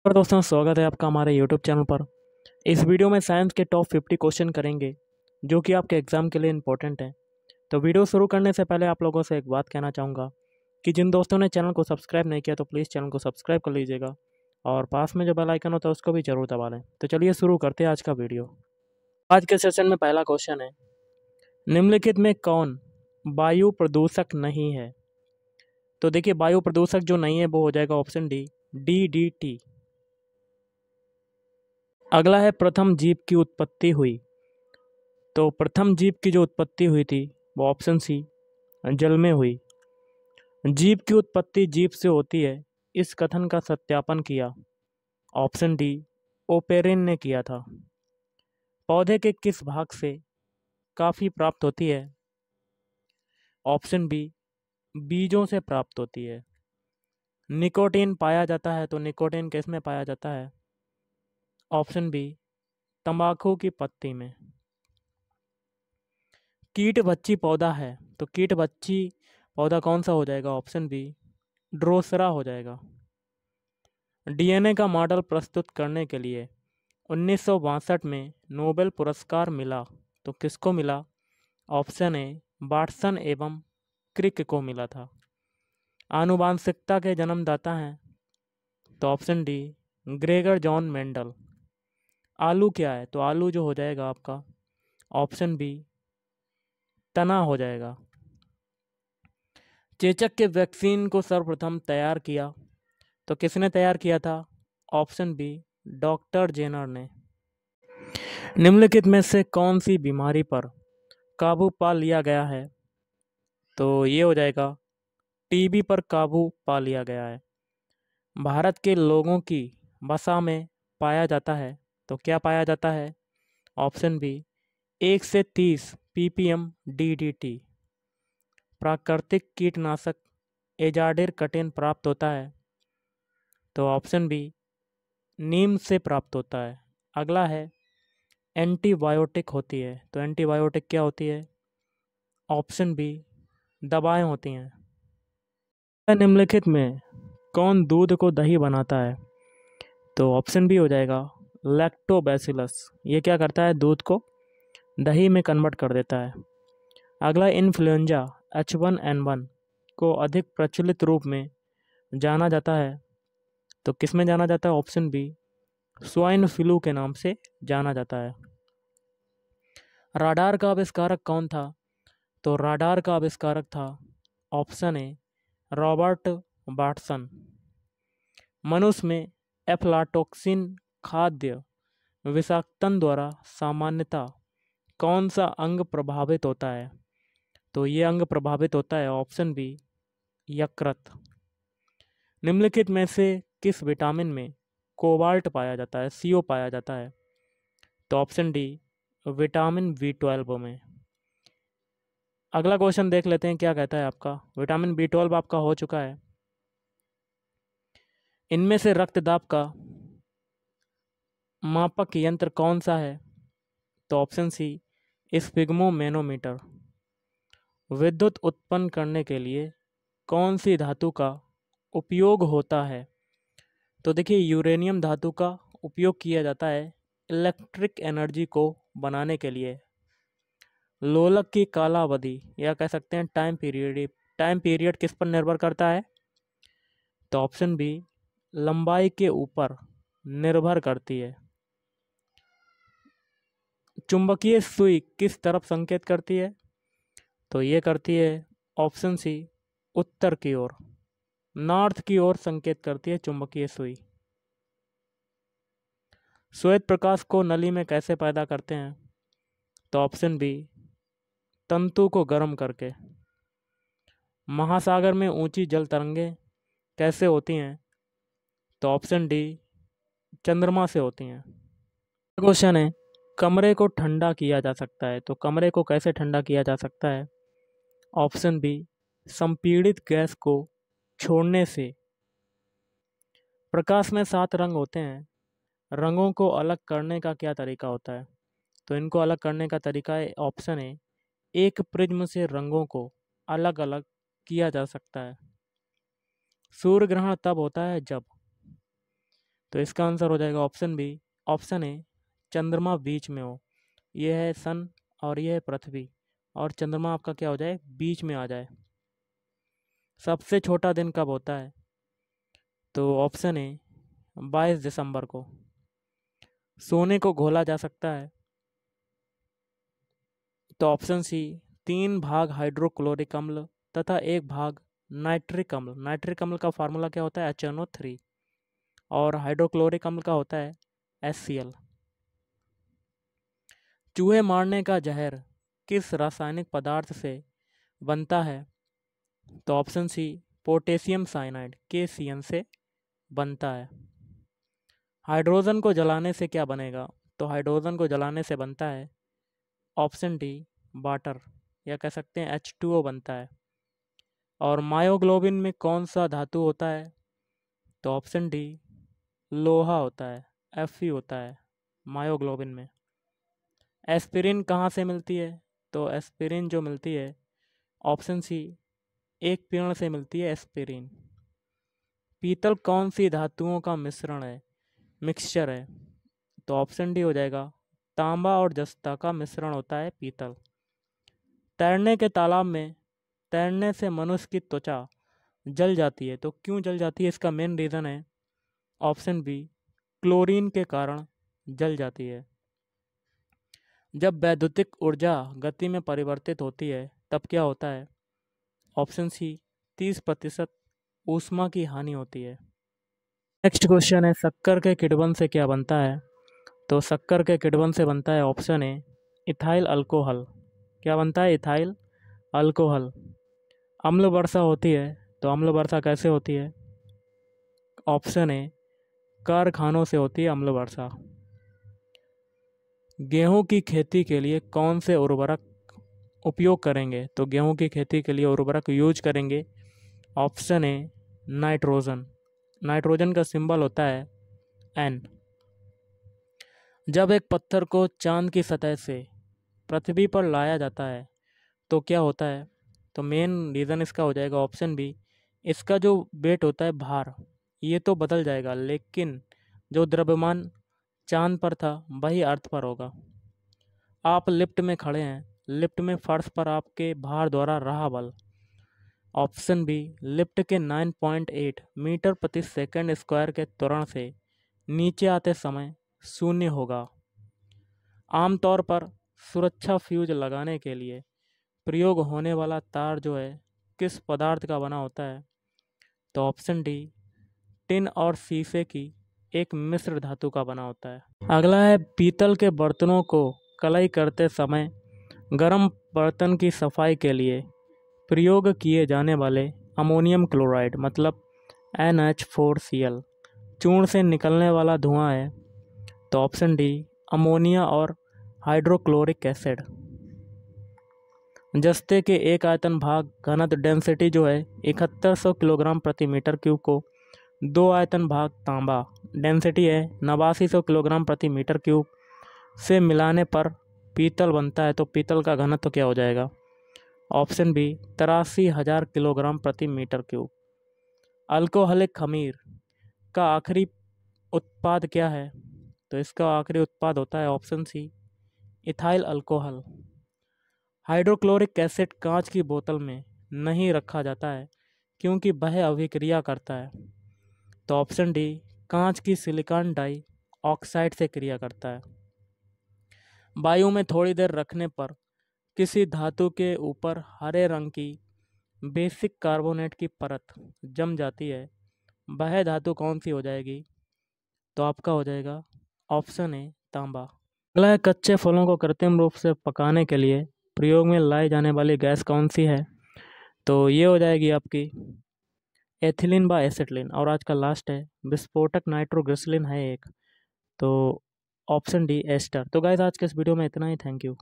और दोस्तों स्वागत है आपका हमारे YouTube चैनल पर। इस वीडियो में साइंस के टॉप 50 क्वेश्चन करेंगे जो कि आपके एग्ज़ाम के लिए इम्पोर्टेंट हैं। तो वीडियो शुरू करने से पहले आप लोगों से एक बात कहना चाहूँगा कि जिन दोस्तों ने चैनल को सब्सक्राइब नहीं किया तो प्लीज़ चैनल को सब्सक्राइब कर लीजिएगा और पास में जो बेल आइकन होता है उसको भी ज़रूर दबा लें। तो चलिए शुरू करते हैं आज का वीडियो। आज के सेशन में पहला क्वेश्चन है, निम्नलिखित में कौन वायु प्रदूषक नहीं है? तो देखिए, वायु प्रदूषक जो नहीं है वो हो जाएगा ऑप्शन डी, DDT। अगला है, प्रथम जीव की उत्पत्ति हुई। तो प्रथम जीव की जो उत्पत्ति हुई थी वो ऑप्शन सी, जल में हुई। जीव की उत्पत्ति जीव से होती है, इस कथन का सत्यापन किया ऑप्शन डी, ओपेरिन ने किया था। पौधे के किस भाग से काफी प्राप्त होती है? ऑप्शन बी, बीजों से प्राप्त होती है। निकोटीन पाया जाता है, तो निकोटीन किस में पाया जाता है? ऑप्शन बी, तंबाकू की पत्ती में। कीट भक्षी पौधा है, तो कीट भक्षी पौधा कौन सा हो जाएगा? ऑप्शन बी, ड्रोसरा हो जाएगा। डीएनए का मॉडल प्रस्तुत करने के लिए 1962 में नोबेल पुरस्कार मिला, तो किसको मिला? ऑप्शन ए, वाटसन एवं क्रिक को मिला था। आनुवांशिकता के जन्मदाता हैं, तो option D, Gregor John Mendel. आलू क्या है? तो आलू जो हो जाएगा आपका ऑप्शन बी, तना हो जाएगा। चेचक के वैक्सीन को सर्वप्रथम तैयार किया, तो किसने तैयार किया था? ऑप्शन बी, डॉक्टर जेनर ने। निम्नलिखित में से कौन सी बीमारी पर काबू पा लिया गया है? तो ये हो जाएगा, टीबी पर काबू पा लिया गया है। भारत के लोगों की वसा में पाया जाता है, तो क्या पाया जाता है? ऑप्शन बी, 1 से 30 ppm DDT। प्राकृतिक कीटनाशक एजाडिर कटिन प्राप्त होता है, तो ऑप्शन बी, नीम से प्राप्त होता है। अगला है, एंटीबायोटिक होती है, तो एंटीबायोटिक क्या होती है? ऑप्शन बी, दवाएं होती हैं। निम्नलिखित में कौन दूध को दही बनाता है? तो ऑप्शन बी हो जाएगा, लैक्टोबैसिलस। ये क्या करता है? दूध को दही में कन्वर्ट कर देता है। अगला, इन्फ्लुएंजा H1N1 को अधिक प्रचलित रूप में जाना जाता है, तो किस में जाना जाता है? ऑप्शन बी, स्वाइन फ्लू के नाम से जाना जाता है। राडार का आविष्कारक कौन था? तो राडार का आविष्कारक था ऑप्शन ए, रॉबर्ट वाटसन। मनुष्य में एफ्लाटॉक्सिन खाद्य विषाक्तन द्वारा सामान्यतः कौन सा अंग प्रभावित होता है? तो ये अंग प्रभावित होता है ऑप्शन बी, यकृत। निम्नलिखित में से किस विटामिन में कोबाल्ट पाया जाता है, CO पाया जाता है? तो ऑप्शन डी, विटामिन B12 में। अगला क्वेश्चन देख लेते हैं क्या कहता है आपका। विटामिन B12 आपका हो चुका है। इनमें से रक्तदाब का मापक यंत्र कौन सा है? तो ऑप्शन सी, स्फिग्मोमेनोमीटर। विद्युत उत्पन्न करने के लिए कौन सी धातु का उपयोग होता है? तो देखिए, यूरेनियम धातु का उपयोग किया जाता है इलेक्ट्रिक एनर्जी को बनाने के लिए। लोलक की कालावधि या कह सकते हैं टाइम पीरियड किस पर निर्भर करता है? तो ऑप्शन बी, लंबाई के ऊपर निर्भर करती है। चुंबकीय सुई किस तरफ संकेत करती है? तो ये करती है ऑप्शन सी, उत्तर की ओर, नॉर्थ की ओर संकेत करती है चुंबकीय सुई। श्वेत प्रकाश को नली में कैसे पैदा करते हैं? तो ऑप्शन बी, तंतु को गर्म करके। महासागर में ऊंची जल तरंगें कैसे होती हैं? तो ऑप्शन डी, चंद्रमा से होती हैं। क्वेश्चन है, कमरे को ठंडा किया जा सकता है, तो कमरे को कैसे ठंडा किया जा सकता है? ऑप्शन बी, संपीड़ित गैस को छोड़ने से। प्रकाश में 7 रंग होते हैं, रंगों को अलग करने का क्या तरीका होता है? तो इनको अलग करने का तरीका है ऑप्शन है, एक प्रिज्म से रंगों को अलग अलग किया जा सकता है। सूर्य ग्रहण तब होता है जब तो इसका आंसर हो जाएगा ऑप्शन बी। ऑप्शन ए, चंद्रमा बीच में हो। ये है सन और ये है पृथ्वी, और चंद्रमा आपका क्या हो जाए, बीच में आ जाए। सबसे छोटा दिन कब होता है? तो ऑप्शन ए, 22 दिसंबर को। सोने को घोला जा सकता है? तो ऑप्शन सी, 3 भाग हाइड्रोक्लोरिक अम्ल तथा 1 भाग नाइट्रिक अम्ल। नाइट्रिक अम्ल का फार्मूला क्या होता है, HNO3, और हाइड्रोक्लोरिक अम्ल का होता है HCl। चूहे मारने का जहर किस रासायनिक पदार्थ से बनता है? तो option C, potassium cyanide KCN से बनता है। हाइड्रोजन को जलाने से क्या बनेगा? तो हाइड्रोजन को जलाने से बनता है ऑप्शन डी, वाटर, या कह सकते हैं H2O बनता है। और मायोग्लोबिन में कौन सा धातु होता है? तो ऑप्शन डी, लोहा होता है, Fe होता है मायोग्लोबिन में। एस्पिरिन कहाँ से मिलती है? तो एस्पिरिन जो मिलती है, ऑप्शन सी, एक पेड़ से मिलती है एस्पिरिन। पीतल कौन सी धातुओं का मिश्रण है, मिक्सचर है? तो ऑप्शन डी हो जाएगा, तांबा और जस्ता का मिश्रण होता है पीतल। तैरने के तालाब में तैरने से मनुष्य की त्वचा जल जाती है, तो क्यों जल जाती है? इसका मेन रीज़न है ऑप्शन बी, क्लोरीन के कारण जल जाती है। जब वैद्युतिक ऊर्जा गति में परिवर्तित होती है तब क्या होता है? ऑप्शन सी, 30% ऊष्मा की हानि होती है। नेक्स्ट क्वेश्चन है, शक्कर के किण्वन से क्या बनता है? तो शक्कर के किण्वन से बनता है ऑप्शन ए, इथाइल अल्कोहल। क्या बनता है? Ethyl alcohol. अम्ल वर्षा होती है, तो अम्ल वर्षा कैसे होती है? ऑप्शन ए, कारखानों से होती है अम्ल वर्षा। गेहूं की खेती के लिए कौन से उर्वरक उपयोग करेंगे? तो गेहूं की खेती के लिए उर्वरक यूज करेंगे ऑप्शन ए, नाइट्रोजन। नाइट्रोजन का सिंबल होता है N। जब एक पत्थर को चांद की सतह से पृथ्वी पर लाया जाता है तो क्या होता है? तो मेन रीज़न इसका हो जाएगा ऑप्शन बी, इसका जो वेट होता है, भार, ये तो बदल जाएगा, लेकिन जो द्रव्यमान चांद पर था वही अर्थ पर होगा। आप लिफ्ट में खड़े हैं, लिफ्ट में फर्श पर आपके भार द्वारा रहा बल, ऑप्शन बी, लिफ्ट के 9.8 मीटर प्रति सेकंड स्क्वायर के त्वरण से नीचे आते समय शून्य होगा। आमतौर पर सुरक्षा फ्यूज लगाने के लिए प्रयोग होने वाला तार जो है किस पदार्थ का बना होता है? तो ऑप्शन डी, टिन और शीशे की एक मिश्र धातु का बना होता है। अगला है, पीतल के बर्तनों को कलाई करते समय गर्म बर्तन की सफाई के लिए प्रयोग किए जाने वाले अमोनियम क्लोराइड मतलब NH4Cl चूर्ण से निकलने वाला धुआं है। तो ऑप्शन डी, अमोनिया और हाइड्रोक्लोरिक एसिड। जस्ते के एक आयतन भाग घनत्व डेंसिटी जो है 7100 किलोग्राम प्रति मीटर क्यूब को 2 आयतन भाग तांबा डेंसिटी है 8900 किलोग्राम प्रति मीटर क्यूब से मिलाने पर पीतल बनता है। तो पीतल का घनत्व क्या हो जाएगा? ऑप्शन बी, 83,000 किलोग्राम प्रति मीटर क्यूब। अल्कोहलिक खमीर का आखिरी उत्पाद क्या है? तो इसका आखिरी उत्पाद होता है option C, ethyl alcohol. Hydrochloric acid कांच की बोतल में नहीं रखा जाता है क्योंकि वह अभिक्रिया करता है। तो ऑप्शन डी, कांच की सिलिकॉन डाई ऑक्साइड से क्रिया करता है। वायु में थोड़ी देर रखने पर किसी धातु के ऊपर हरे रंग की बेसिक कार्बोनेट की परत जम जाती है, वह धातु कौन सी हो जाएगी? तो आपका हो जाएगा ऑप्शन ए, तांबा। अगला है, कच्चे फलों को कृत्रिम रूप से पकाने के लिए प्रयोग में लाई जाने वाली गैस कौन सी है? तो ये हो जाएगी आपकी एथिलीन व एसिटिलीन। और आज का लास्ट है, विस्फोटक नाइट्रोग्लिसरीन है एक, तो ऑप्शन डी, एस्टर। तो गाइस आज के इस वीडियो में इतना ही। Thank you.